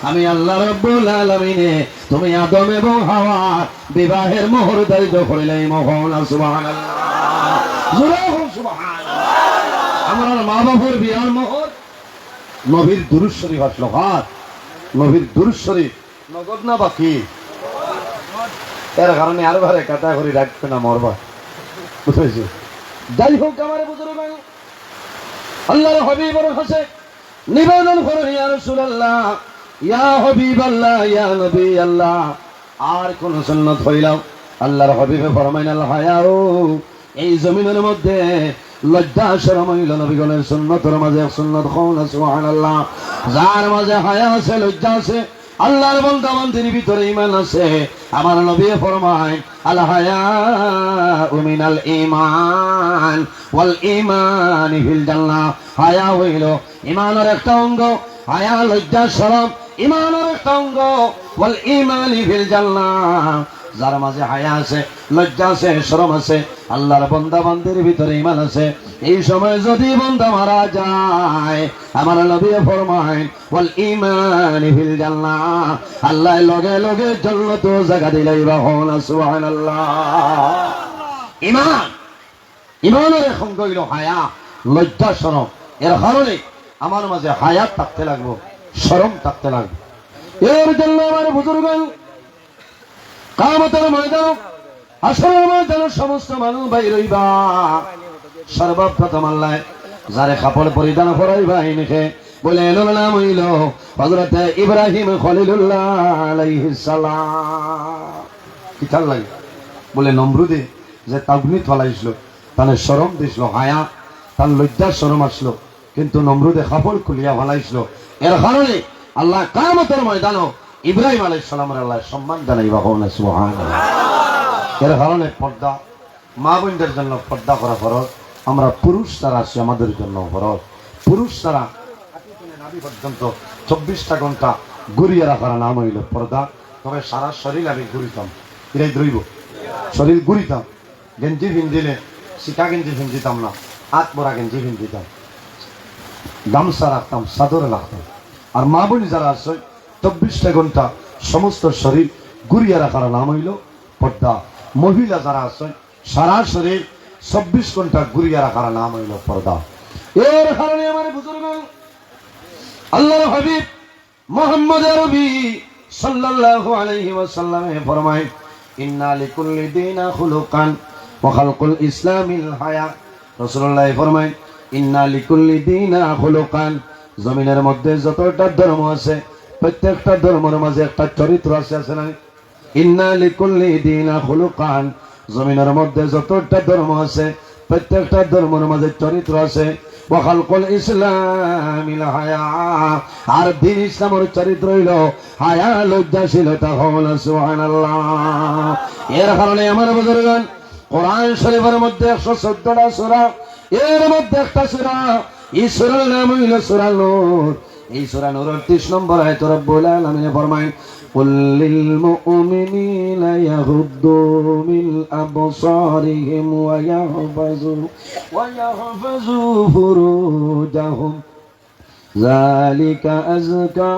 আমি আল্লাহ রাব্বুল আলামিনে তুমি আদম এবং হাওয়া বিবাহের মোহর ধারিত করিলেই মহান সুবহানাল্লাহ জোরে বলুন সুবহানাল্লাহ। আমার মা বাবার বিয়ার মোহর নবীর দুরূদ শরীফ আসলো হাত নবীর দুরূদ শরীফ নগদ না বাকি এর কারণে আর ঘরে কাটা করে রাখবে না মরবা বুঝেছি। যাই হোক আমার বুজুর্গ আল্লাহর হাবিবের কাছে নিবেদন করুন ইয়া রাসূলুল্লাহ ইয়া হাবিবাল্লাহ ইয়া নবী আল্লাহ আর কোন সুন্নাত হইলাম আল্লাহর হাবিবে ফরমাইন আল হায়াউ এই জমিনের মধ্যে লজ্জা শরম হইল নবীগণের সুন্নতের মাঝে সুন্নাত কোন সুবহানাল্লাহ যার মাঝে হায়া আছে লজ্জা আছে আল্লাহর বান্দা বান্দির ভিতরে ঈমান আছে আমার নবী ফরমায় আল হায়াউ মিনাল ঈমান ওয়াল ঈমান ফিল জান্নাহ হায়া হইল ঈমানের একটা অঙ্গ হায়া লজ্জা শরম ঈমানের একটা অঙ্গ ওয়াল ঈমান ফিল জান্নাহ যার মাঝে হায়া আছে লজ্জা আছে শরম আছে আল্লাহর বান্দা বান্দির ভিতরে ঈমান আছে এই সময় যদি বান্দা মারা যায় আমার নবী ফরমায় ওয়াল ঈমান ফিল জান্নাহ আল্লাহ লগে লগে জান্নাত জায়গা দিলাইবা হন সুবহানাল্লাহ। ঈমান ঈমানের অঙ্গ হইল হায়া লজ্জা শরম এর কারণে আমার মাঝে হায়াত থাকতে লাগবো শরম থাকতে লাগবে। এর জন্য আমার বুজুর্গগণ কিয়ামতের ময়দান হাসরের ময়দানে সমস্ত মানুষ বাইর হইবা সর্বপ্রথম আল্লাহ যারে কাপড় পরিধান করাইবা ইনকে বলে এর নাম হইল হযরত ইব্রাহিম খলিলুল্লাহ আলাইহিস সালাম। কি তার লাগে বলে নমরুদে যে তাগনি ফলাইছিল তানে শরম দিছিল হায়া তার লজ্জা শরম আসলো কিন্তু নমরুদে কাপড় খুলিয়া ফলাইছিল এর কারণে আল্লাহ কিয়ামতের ময়দানে ইব্রাহিম আলাইহিস সালামের আল্লাহ সম্মান জানাইবা হন সুবহানাল্লাহ। এর কারণে পর্দা মা বোনদের জন্য পর্দা করা ফরজ আমরা পুরুষ যারা আছি আমাদের জন্য ফরজ পুরুষ যারা নাভি পর্যন্ত 24টা ঘন্টা ঘুরিয়ে রাখার নাম হইল পর্দা। তবে সারা শরীর আমি ঘুরিতাম এরাই ধরইব শরীর ঘুরিতাম গেঞ্জি ভিন্দিলে শিকা গেঞ্জি ভিন্দিতাম না হাত পরা গেঞ্জি ভিন্দিতাম গামছা রাখতাম চাদর রাখতাম। আর মা বোন যারা আছে 24টা ঘন্টা সমস্ত শরীর ঘুরিয়ে রাখার নাম হইল পর্দা। মহিলা যারা আছে সারা শরীর 24 ঘন্টা ঘুরিয়ে রাখার নাম হইল পর্দা। এর কারণে আমার বুজুর্গ আল্লাহর হাবিব মুহাম্মদ আরবি সাল্লাল্লাহু আলাইহি ওয়াসাল্লাম ফরমায় ইন্না লিকুল্লি দীনা খুলুকান ওয়া খালকুল ইসলামিল হায়া। রাসূলুল্লাহ ফরমায় ইন্না লিকুল্লি দীনা খুলুকান জমিনের মধ্যে যতটা ধর্ম আছে প্রত্যেকটা ধর্মের মাঝে একটা চরিত্র আছে আছে না। ইন্না লিকুল্লি দীনা খুলুকান জমিনের মধ্যে যতটা ধর্ম আছে প্রত্যেকটা ধর্মের মাঝে চরিত্র আছে ওয়া খালকুল ইসলামিল হায়া আর দ্বীন ইসলামের চরিত্র হইল হায়া লজ্জাশীলতা হল সুবহানাল্লাহ। এর কারণে আমার বুজুর্গগণ কোরআন শরীফের মধ্যে 114টা সূরা এর মধ্যে একটা সূরা এই সূরার নাম হইল সূরা নূর। এই সূরা নূরের 30 নম্বর আয়াত রব্বুল আলামিন ফরমায় কুল লিল মুমিনিনা ইয়াগুদ্দু মিন আবসারিহিম ওয়া ইয়াহফাযু ফুরুজাহুম যালিকা আযকা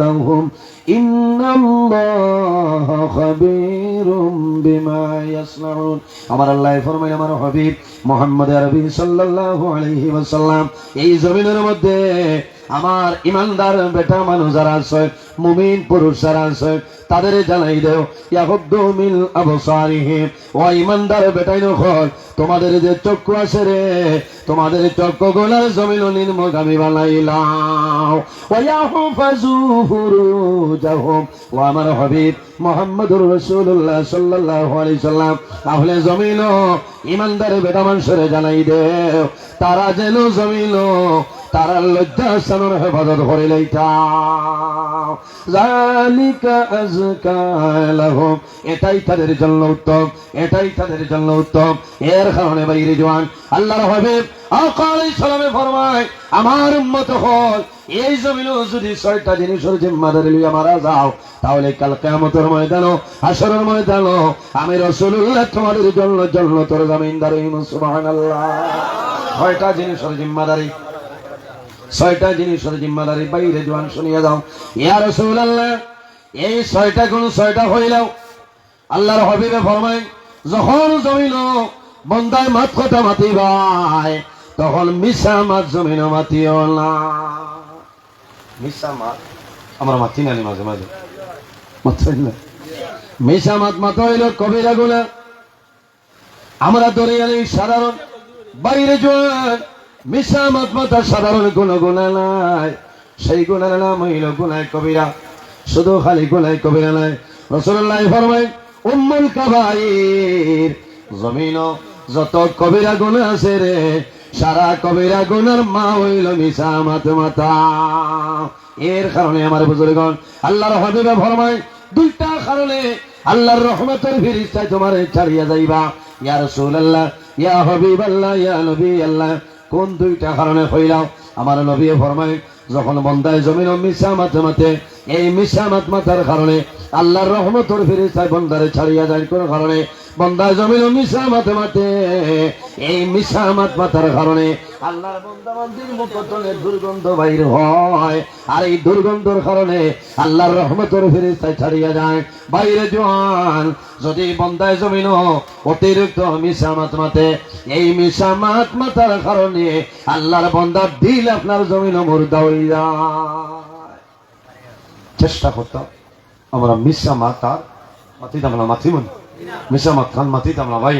লাহুম ইন্নাল্লাহা খাবীরুম বিমা ইয়াসনাউন। আমার আল্লাহ ফরমায় আমার হাবিব মুহাম্মদ আরবি সাল্লাল্লাহু আলাইহি ওয়াসাল্লাম এই জমিনের মধ্যে আমার ইমানদার বেটা মানুষ যারা আছে মুমিন পুরুষ যারা আছে তাদের জানাই দেও ইয়াগুদ্দু মিন আবসারিহিম ও ইমানদার বেটাই নখল তোমাদের যে চক্ষু আছে রে তোমাদের চক্ষুগুলো জমিন নির্মগামী বানাইলাও ওয়া ইয়াহফাযু ফুরুজাহুম ও আমার হাবিব মুহাম্মদুর রাসূলুল্লাহ সাল্লাল্লাহু আলাইহি সাল্লাম তাহলে জমিন ইমানদার বেটা মানুষের জানাই দেও তারা যেন জমিন তারা লজ্জা স্থানের হেফাজত করে লইতাও যালিকা আযকা লাহুম এটাই তাদের জন্য উত্তম এটাই তাদের জন্য উত্তম। এর কারণে বাইরে জওয়ান আল্লাহর হাবিব আকা আলাইহিস সালামে ফরমায় আমার উম্মত হল এই জমিনে যদি 6টা জিনিসের জিম্মাদারি লইয়া মারা যাও তাহলে কাল কিয়ামতের ময়দানে হাশরের ময়দানে আমি রাসূলুল্লাহ তোমাদের জন্য জান্নাতের জামিনদার হইব সুবহানাল্লাহ। 6টা জিনিসের জিম্মাদারি ছয়টা জিনিসের জিম্মাদারি বাইরে জোয়ান শুনিয়ে দাও। ইয়া রাসূলুল্লাহ, এই ছয়টা কোন ছয়টা হইলাও? আল্লাহর হাবিবে ফরমায়, যখন জমিন বন্দায় মাত কথা মাতিবাই, তখন মিশা মাত জমিন মাতিও না। মিশা মাত আমরা মাতি নানি মাঝে মাঝে মাথাই না। মিশা মাত মাথা হইল কবিরা গুনাহ। আমরা ধরে গেলে সাধারণ বাইরে জোয়ান মিশা মাত মাতা সাধারণ কোন গুনাহ নাই, সেই গুনার নাম হইল গুনাহ কবিরা। শুধু খালি গুনাহ কবিরা নাই, রাসূলুল্লাহ ফরমায় উম্মুল কাবাইর, জমিন যত কবিরা গুনাহ আছে রে, সারা কবিরা গুনার মা হইল মিশা মাত মাতা। এর কারণে আমার বুজুর্গণ, আল্লাহর হাবিবে ফরমায় দুইটা কারণে আল্লাহর রহমতের ফেরেশতা তোমারে ছাড়িয়া যাইবা। ইয়া রাসূলুল্লাহ, ইয়া হাবিবাল্লাহ, ইয়া নবী আল্লাহ, কোন দুইটা কারণে হইলাও? আমার নবী ফরমায়, যখন বন্দায় জমিন মিশা মাত মাতে, এই মিশা মাত মাতার কারণে আল্লাহর রহমতের ফেরেশতা বন্দারে ছাড়িয়া যায়। কোন কারণে? বন্দায় জমিন মিশা মাতে মাতে, এই মিশা মাত মাতার কারণে আল্লাহর বান্দা বান্দির মুখ থেকে দুর্গন্ধ বাইর হয়, আর এই দুর্গন্ধের কারণে আল্লাহর রহমতের ফেরেশতা ছাড়িয়া যায়। বাইরে জোয়ান যদি বন্দায় জমিন অতিরিক্ত মিশা মাত মাতে, এই মিশা মাত মাতার কারণে আল্লাহর বান্দার দিল আপনার জমিন মুর্দা হয়ে যায়। চেষ্টা করতাম আমরা মিশা মাতার মাতিতাম না, মাতিমন মিশা মাত খান মাতিতাম না ভাই।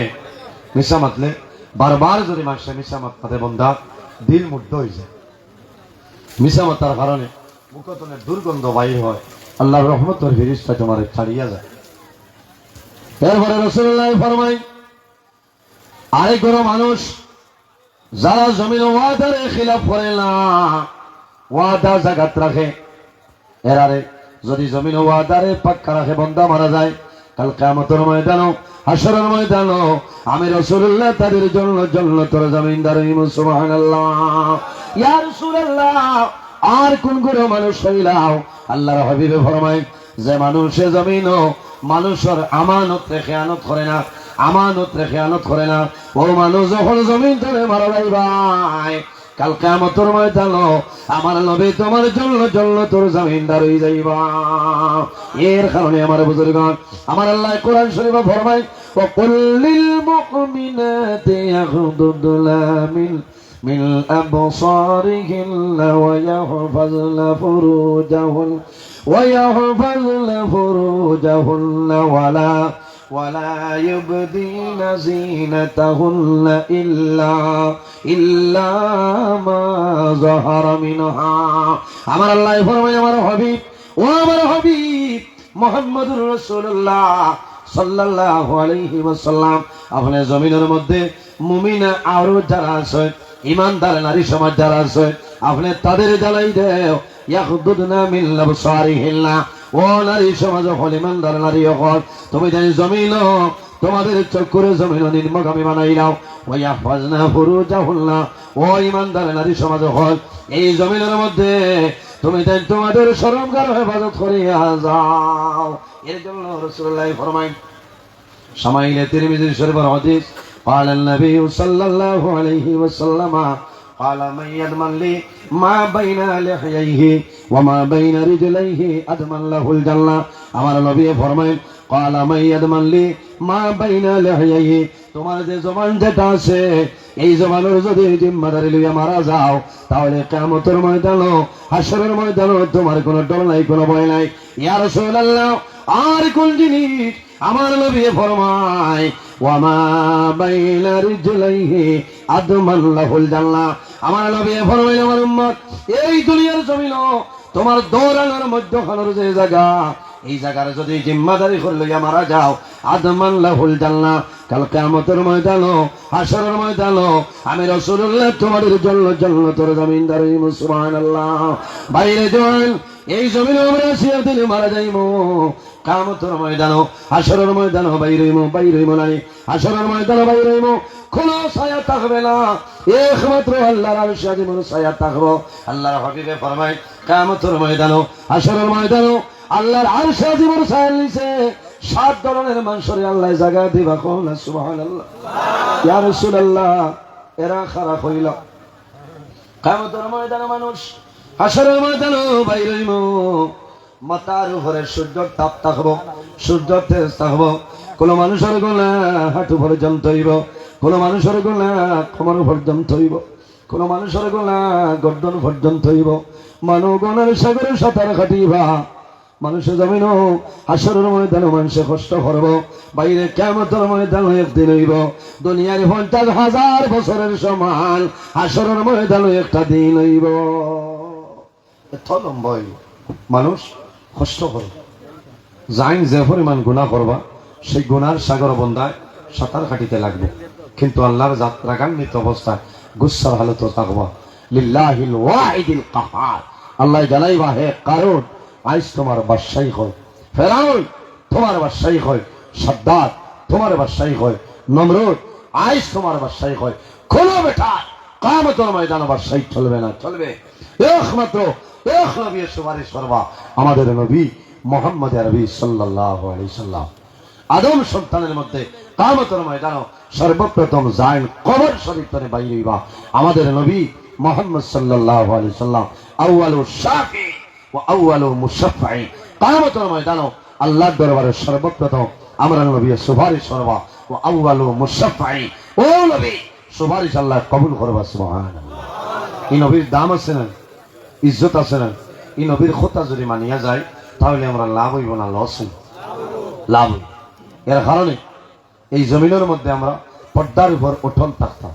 মিশা মাতলে বারবার যদি মানুষের মিশা মাত মাতে, বন্ধা দিল মুগ্ধ হয়ে যায়। মিশা মাতার কারণে মুখতনের দুর্গন্ধ বাইর হয়, আল্লাহর রহমতের ফেরেশতা তোমার ছাড়িয়া যায়। এরপরে রাসূলুল্লাহ ফরমায়, আরেক কোন মানুষ যারা জমিন ওয়াদার খিলাফ করে না, ওয়াদা জাগাত রাখে, এরারে যদি জমিন ওয়াদারে পাক্কা রাখে, বন্দা মারা যায়, কাল কিয়ামতের ময়দানও হাশরের ময়দানও আমি রাসূলুল্লাহ তাদের জন্য জান্নাতের জমিনদার হইব। সুবহানাল্লাহ। ইয়া রাসূলুল্লাহ, আর কোন কোন মানুষ হইলাও? আল্লাহর হাবিবে ফরমায়, যে মানুষে জমিন মানুষের আমানত রেখে আনত করে না, আমানত রেখে আনত করে না, ও মানুষ যখন জমিন ধরে মারা যাইবাই, কাল কিয়ামতের ময়দানও আমার নবী তোমার জন্য জান্নাতের জমিনদার হয়ে যাইবা। এর কারণে আমার বুজুর্গণ, আমার আল্লাহ কোরআন শরীফে ফরমায়, وَقُلْ لِلْمُؤْمِنَاتِ يَغْضُضْنَ مِنْ أَبْصَارِهِنَّ وَيَحْفَظْنَ فُرُوجَهُنَّ وَلَا يُبْدِينَ زِينَتَهُنَّ إِلَّا مَا ظَهَرَ مِنْهَا। আমার আল্লাহ ফরমায়, আমার হাবিব, ও আমার হাবিব মুহাম্মদুর রাসূলুল্লাহ সাল্লাল্লাহু আলাইহি ওয়াসাল্লাম, আপনি জমিনের মধ্যে মুমিনা আরো যারা আছে, ইমানদার নারী সমাজ যারা আছে, আপনি তাদের জানাই দেও, ইয়াখদুদনা মিন আবসারিহিন্না, ও নারী সমাজ হল, ইমানদার নারী হল, তুমি জানি জমিন তোমাদের চক্ষুরে জমিন নির্মগামী বানাই নাও। ওয়াহফাজনা ফুরুজাহুন্না, ও ইমানদার নারী সমাজ হল, এই জমিনের মধ্যে তুমি তাই তোমাদের শরমগার হেফাজত করিয়া যাও। এর জন্য রাসূলুল্লাহ ফরমায়, শামাইলে তিরমিজি শরীফের হাদিস, قال النبي صلى الله عليه وسلم قال من يضمن لي ما بين لحييه وما بين رجليه أضمن له الجنة। আমার নবী ফরমায়, قال من يضمن لي ما بين لحييه, তোমার যে জবান যেটা আছে, এই জবানের যদি জিম্মাদারি লইয়া মারা যাও, তাহলে কিয়ামতের ময়দানে হাশরের ময়দানে তোমার কোনো ডর নাই, কোনো ভয় নাই। ইয়া রাসূলুল্লাহ, আর কোন জিনিস? আমার নবী ফরমায়, ওয়ামা বাইনা রিজলাইহি আদমান লাহুল জান্নাহ। আমার নবী ফরমায়, আমার উম্মত, এই দুনিয়ার জমিন তোমার দৌড়ানোর মধ্যখানের যে জায়গা, এই জায়গার যদি জিম্মাদারি করে লইয়া মারা যাও, আদমান লাহুল জান্নাহ, কাল কিয়ামতের ময়দানে হাশরের ময়দানে আমি রাসূলুল্লাহ তোমাদের জন্য জান্নাতের জমিনদার হইব। সুবহানাল্লাহ। বাইরে জোয়ান এই জমিনে আমরা সিয়ার দিলে মারা যাইমু, কিয়ামতের ময়দানে হাশরের ময়দানে বাইরইম নাই, হাশরের ময়দানে বাইরইম, কোনো ছায়া থাকবে না, একমাত্র আল্লাহর আরশে আজিমের ছায়া থাকবে। আল্লাহর হাবিবে ফরমায়, কিয়ামতের ময়দানে হাশরের ময়দানে আল্লাহর আরশে আজিমের ছায়া নিচে 7 ধরনের মানুষের আল্লাহ জায়গা দিবা। কোন সুবহানাল্লাহ। ইয়া রাসূলুল্লাহ, এরা খারাপ হইল, কিয়ামতের ময়দানে মানুষ হাসরের ময়দানে বাইর হইব মাথার উপরে সূর্যের তাপ থাকবো সূর্যের তেজ থাকবো কোন মানুষের গলা হাঁটু পর্যন্ত হইব কোন মানুষের গলা কোমর পর্যন্ত হইব কোন মানুষের গলা গর্দন পর্যন্ত হইব মানবগণের সাগরে সাঁতার কাটিবা মানুষের জমিন হাসরের ময়দানে মানুষে কষ্ট করবো বাইরে কিয়ামতের ময়দানে একদিন হইব দুনিয়ার 50,000 বছরের সমান হাসরের ময়দানে একটা দিন হইব এত লম্বা হইব মানুষ কষ্ট করবে যাইন যে পরিমাণ গুনাহ করবা সেই গুনার সাগর বন্ধায় সাঁতার কাটিতে লাগবে কিন্তু আল্লাহর যাত্রাগান্বিত অবস্থায় গুসার হালত থাকবা লিল্লাহিল ওয়াহিদিল কাহার আল্লাহ জানাইবা হে কারণ আইস তোমার বাদশাহী হয় ফেরাউন তোমার বাদশাহী হয় সাদ্দাত তোমার বাদশাহী হয় নমরুদ আইস তোমার বাদশাহী হয় খোলো বেটা কিয়ামতের ময়দানে বাদশাহী চলবে না চলবে একমাত্র এক নবীর সুপারিশ করবা আমাদের নবী মুহাম্মদ আরবি সাল্লাল্লাহু আলাইহি সাল্লাম আদম সন্তানের মধ্যে কিয়ামতের ময়দানে সর্বপ্রথম যাইন কবর শরীফ থেকে বাইরে হইবা আমাদের নবী মুহাম্মদ সাল্লাল্লাহু আলাইহি সাল্লাম আউয়ালু শাফি ওয়া আউয়ালু মুশাফফি কিয়ামতের ময়দানে আল্লাহর দরবারে সর্বপ্রথম আমরা নবীর সুপারিশ করবা ওয়া আউয়ালু মুশাফফি ও নবী সুপারিশ আল্লাহ কবুল করবা সুবহানাল্লাহ এই নবীর দাম আছে না ইজ্জত আছে না এই নবীর কথা যদি মানিয়া যায় তাহলে আমরা লাভ হইব না লস হইব লাভ এর কারণে এই জমিনের মধ্যে আমরা পর্দার উপর অটল থাকতাম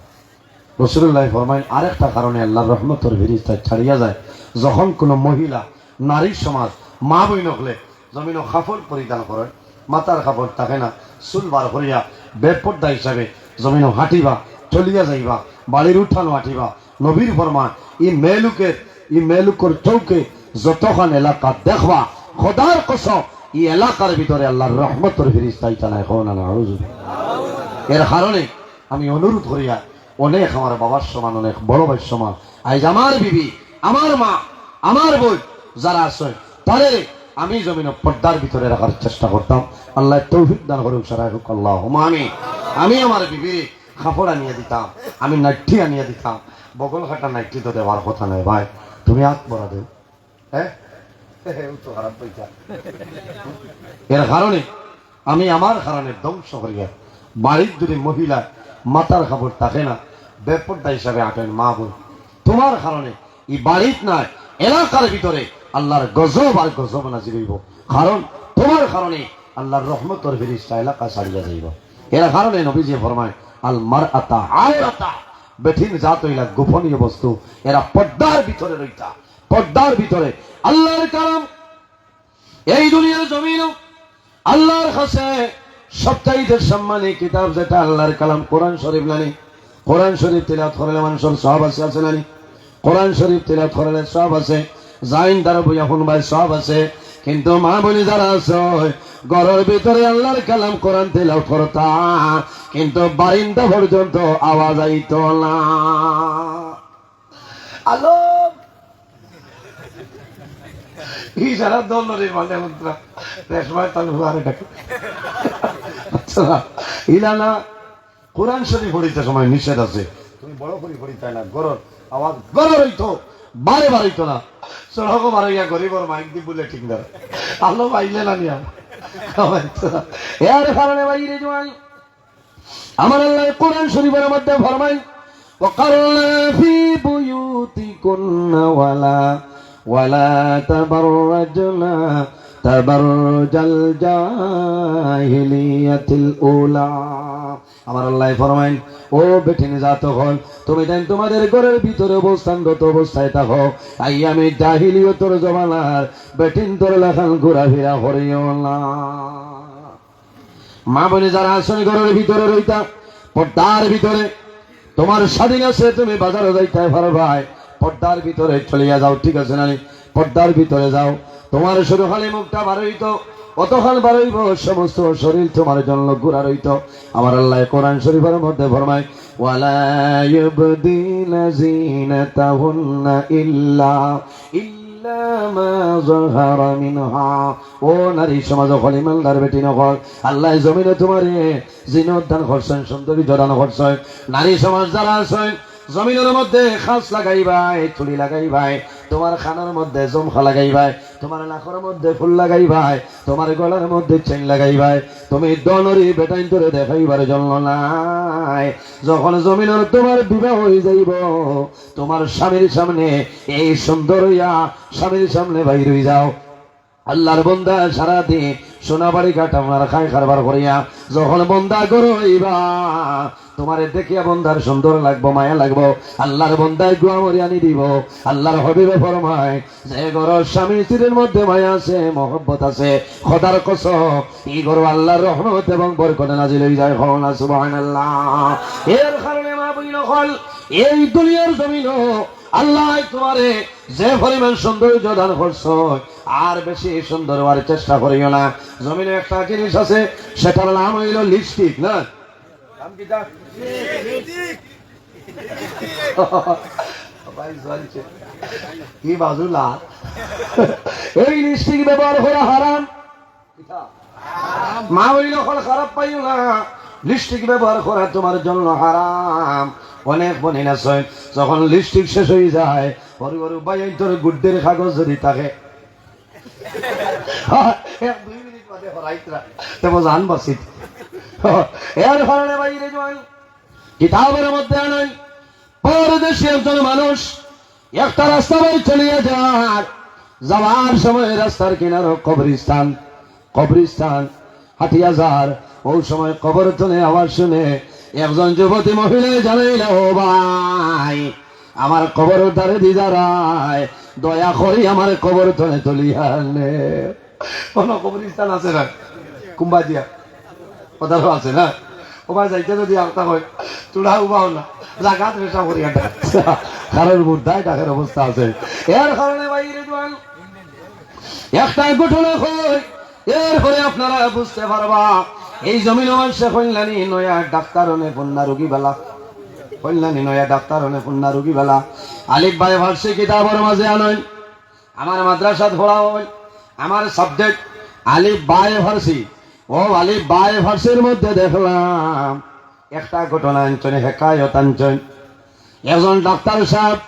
রাসূলুল্লাহ ফরমায় আরেকটা কারণে আল্লাহর রহমতের ফেরেশতা ছাড়িয়া যায় যখন কোনো মহিলা নারী সমাজ মা বই নকলে জমিন কাপড় পরিধান করে মাথার কাপড় থাকে না চুল বার করিয়া বেপর্দা হিসাবে জমিন হাঁটিবা চলিয়া যাইবা বাড়ির উঠানো হাঁটিবা নবীর ফরমান ই মেলুকের চৌকে যতক্ষণ এলাকা দেখবা খোদার কসম এই এলাকার ভিতরে আল্লাহর রহমতের ফেরেশতা চালায় কোন না এর কারণে আমি অনুরোধ করিয়া অনেক আমার বাবার সমান অনেক বড় ভাইয়ের সমান আজ আমার বিবি আমার মা আমার বোন যারা আছে তাদের আমি জমিন পর্দার ভিতরে রাখার চেষ্টা করতাম আল্লাহ তৌফিক দান করুক সারাই হোক আল্লাহুম্মা আমিন আমি আমার বিবির কাপড় আনিয়ে দিতাম আমি নাইটি আনিয়ে দিতাম বগল কাটা নাইটি তো দেওয়ার কথা নয় ভাই তুমি হাত বড়া দেও হ্যাঁ তো খারাপ পয়সা এর কারণে আমি আমার কারণে ধ্বংস করিয়া বাড়ির যদি মহিলা মাথার কাপড় থাকে না বেপর্দা হিসাবে আঁটেন মা বোন তোমার কারণে এই বাড়ির নয় এলাকার ভিতরে আল্লাহর গজব আর গজব নাজিল হইব কারণ তোমার কারণে আল্লাহর রহমতের ফেরেশতা এলাকা ছাড়িয়া যাইব এর কারণে নবীজি ফরমায় আল মারআতা আওরাতা বেঠিন জাত হইলা গোপনীয় বস্তু এরা পর্দার ভিতরে রইতা পর্দার ভিতরে আল্লাহর কালাম এই দুনিয়ার জমিন আল্লাহর কাছে সবচাইতে সম্মানী কিতাব যেটা আল্লাহর কালাম কোরআন শরীফ নানি কোরআন শরীফ তিলাওয়াত করলে মানুষের সওয়াব আছে নানি কোরআন শরীফ তিলাওয়াত করলে সওয়াব আছে জাইন দ্বারা বইয়া শুনবাই সওয়াব আছে কিন্তু মা বলি যারা আছে ঘরের ভিতরে আল্লাহর কালাম কোরআন তিলাওয়াত করতা কিন্তু বারিন্দা পর্যন্ত আওয়াজ আইত না আলো এই যারা দলরে মানে মন্ত্রা রেশমায় তালু আরে ডাকে আচ্ছা ইলানা কোরআন শরীফ পড়িতে সময় নিষেধ আছে তুমি বড় করে পড়িতে না গরর আওয়াজ গরর হইতো বারে বারে হইতো না সড়ক মারাইয়া গরিবর মাইক দি বলে ঠিক না আলো পাইলে না নিয়া এর কারণে বাইরে জোয়ান আমার আল্লাহ কোরআন শরীফের মধ্যে ফরমায় ওয়াকারনা ফি বুয়ুতিকুন্না ওয়ালা তাবাররাজনা তাবাররুজাল জাহিলিয়াতিল উলা আমার আল্লাহ ফরমায় ও বেঠিনে জাত হল তুমি দেন তোমাদের ঘরের ভিতরে অবস্থানরত অবস্থায় থাকো আইয়ামে জাহিলিয়তের জমানার বেঠিন তোর লেখান ঘোরাফেরা করিও না মা বলে যারা আসলে ঘরের ভিতরে রইতা পর্দার ভিতরে তোমার স্বাধীন আছে তুমি বাজারে যাইতে পারো ভাই পর্দার ভিতরে চলিয়া যাও ঠিক আছে না পর্দার ভিতরে যাও তোমার শুধু খালি মুখটা বার হইত অতক্ষণ বার হইব সমস্ত শরীর তোমার জন্য ঘোরা রইত আমার আল্লাহ কোরআন শরীফের মধ্যে ফরমায় ওয়ালা ইউবদিনা যিনাতাহুন্না ইল্লা মা যাহারা মিনহা ও নারী সমাজ খলিমালদার বেটি নকল আল্লাহ জমিনে তোমারে জিনত দান করছেন সুন্দরী জড়ানো করছেন নারী সমাজ যারা আছেন জমিনের মধ্যে খাস লাগাইবাই, চুলি লাগাইবাই, তোমার খানার মধ্যে জমখা লাগাইবাই, তোমার নাকের মধ্যে ফুল লাগাইবাই, তোমার গলার মধ্যে চেন লাগাইবাই, তুমি দনরি বেটাইন করে দেখাইবার জন্য নাই। যখন জমিনের তোমার বিবাহ হয়ে যাইব, তোমার স্বামীর সামনে এই সুন্দর হইয়া স্বামীর সামনে বাইর হয়ে যাও। আল্লাহর বন্দা সারাদিন সোনাবাড়ি কাটা আপনার খাই খারবার করিয়া যখন বন্দা করইবা, তোমারে দেখিয়া বন্দার সুন্দর লাগবো, মায়া লাগবো। আল্লাহর বন্দায় গুয়া মরি আনি দিব। আল্লাহর হবিবে ফরমায় যে ঘর স্বামী স্ত্রীর মধ্যে মায়া আছে, মহব্বত আছে, খোদার কসম এই ঘর আল্লাহর রহমত এবং বরকত নাজিল হয়ে যায়। না সুবহানাল্লাহ। এর কারণে মা বইল হল এই দুনিয়ার জমিন আল্লাহ তোমারে যে পরিমাণ সৌন্দর্য দান করছ, আর বেশি সুন্দর হওয়ার চেষ্টা করিও না। জমিনে একটা জিনিস আছে, সেটার নাম হইল লিপস্টিক। না কি বাজুলা, এই লিপস্টিক ব্যবহার করা হারাম। মা হইল খারাপ পাইও না, লিপস্টিক ব্যবহার করা তোমার জন্য হারাম। অনেক বনিন আছে যখন লিপস্টিক শেষ হয়ে যায়, বড় বড় বাইন তোর গুড্ডের কাগজ যদি থাকে 2 মিনিট বাদে হরাইতরা তেমন জান বাসিত। এর কারণে বাইরে যাই কিতাবের মধ্যে আনেন, পরদেশে একজন মানুষ একটা রাস্তা বাই চলিয়ে যাওয়ার সময় রাস্তার কিনারো কবরস্থান, কবরস্থান হাটিয়া যার ওই সময় কবর তলে আওয়াজ শুনে একজন যুবতী মহিলা জানাইল, ও ভাই আমার কবর দ্বারে দিদারায় দয়া করি আমার কবর তলে তুলিয়া নে। কোন কবরস্থান আছে না কুম্বা দিয়া কোথাও আছে না, ও ভাই যাইতে যদি আলতা হয় তুলা উবাও না জাগাত পেশা করিয়া কারোর মুদ্রায় টাকার অবস্থা আছে। এর কারণে বাইরে জোয়ান একটা ঘটনা হয়, এরপরে আপনারা বুঝতে পারবা এই জমিন মানুষে কল্যাণী নয়া ডাক্তার অনেক কন্যা রোগী বেলা, কল্যাণী নয়া ডাক্তার অনেক কন্যা রোগী বেলা। আলিফ বাই ভার্সি কিতাবের মাঝে আনয়, আমার মাদ্রাসাত পড়া হয়, আমার subject Alif by ভার্সি। O Alif by ভার্সির মধ্যে দেখলাম একটা ঘটনা আনছেন, হেকায়ত আনছেন। একজন ডাক্তার সাহেব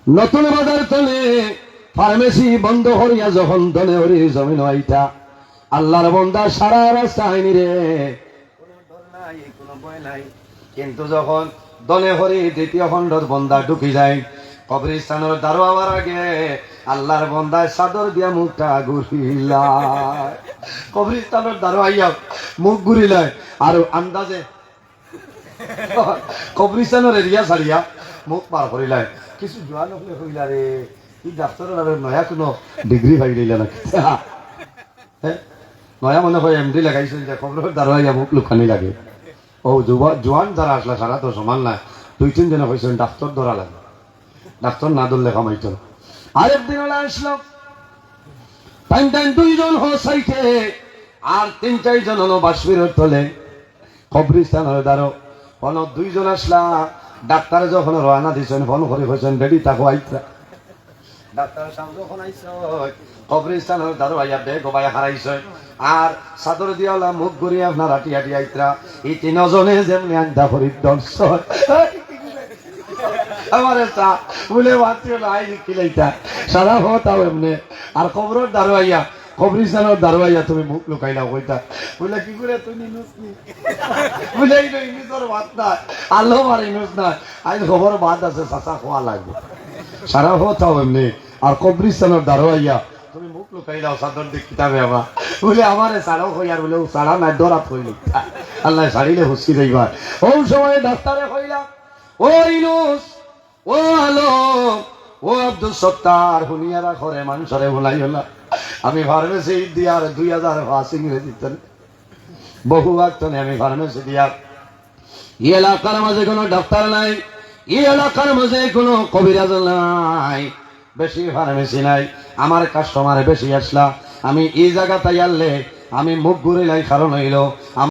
নতুন বাজার তলে ফার্মেসি বন্ধ করিয়া যখন দলে হরি জমিন আইতা, আল্লাহর বন্দা সারা রাস্তা আইনি রে, কোনো ডর নাই, কোনো ভয় নাই। কিন্তু যখন দলে হরি দ্বিতীয় খণ্ডর বন্দা ঢুকি যায়, কবরস্থানের দ্বারো হওয়ার আগে আল্লাহর বন্দায় চাদর দিয়া মুখটা ঘুরিলায়, কবরস্থানের দ্বারো আইয়া মুখ ঘুরিলায় আর আন্দাজে কবরস্থানের এরিয়া ছাড়িয়া মুখ পার করিলায়। কিছু জোয়ান হলে হইলা রে এই ডাক্তারের নয়া কোনো ডিগ্রি পাই লইলা নাকি, নয়া মনে হয় এমডি লাগাইছেন যে খবরের দ্বারা মুখ লুকানি লাগে। ও জোয়ান যারা আসলে সারা তো সমান না, 2-3 জনে হয়েছেন ডাক্তার ধরা লাগে, ডাক্তার না ধরলে কামাইত না। আরেকদিন ওলা আসলো টাইম 2 জন সাইটে আর 3-4 জন হলো বাসবির তলে কবরস্থানের দ্বারো। কোন 2 জন আসলা, ডাক্তার যখন রওনা দিয়েছেন ফোন করে হয়েছেন রেডি থাকো আইতা। ডাক্তার সাহেব যখন আইস কবরস্থানের দ্বারো আইয়া বেগ বাই হারাইছে আর চাদর দিয়ালা মুখ ঘুরিয়ে আপনার হাঁটি হাঁটি আইতরা। এই 3 জনে যেমনি আন্দা করি দর্শ আমার বলে বাতিও নাই খিলাইতা সারা হতাও এমনি। আর কবরের দ্বারো আইয়া কবরস্থানের দ্বারো আইয়া তুমি মুখ লুকাইলা কইতা, বলে কি করে তুই নিনুস নি বলে ইনুসর ভাত না আল্লাহ মার ইনুস না, আজ খবর ভাত আছে চাচা খোয়া লাগবে সারা হতাও এমনি। আর কবরস্থানের দ্বারো আইয়া তুমি মুখ লুকাইলাও চাদর দিক কিতাবে আবার বলে আমার সারাও হই আর বলে সারা নাই ডরাত হইল আল্লাহ সারিলে হুসকি যাইবা। ও সময় ডাক্তারে কইলা, ও ইনুস, ও আলম, ও আব্দুল সত্তার হুনিয়ারা ঘরে মানুষরে ভুলাই হলা, আমি ফার্মেসি দিয়ার 2000 ফাঁস ইংরেজি বহু আগে আমি ফার্মেসি দিয়ার। এই এলাকার মাঝে কোনো ডাক্তার নাই, এই এলাকার মাঝে কোনো কবিরাজ নাই, বেশি ফার্মেসি নাই, আমার কাস্টমার বেশি আসলা, আমি এই জায়গা তাই আনলে আমি মুখ ঘুরে নাই। কারণ হইল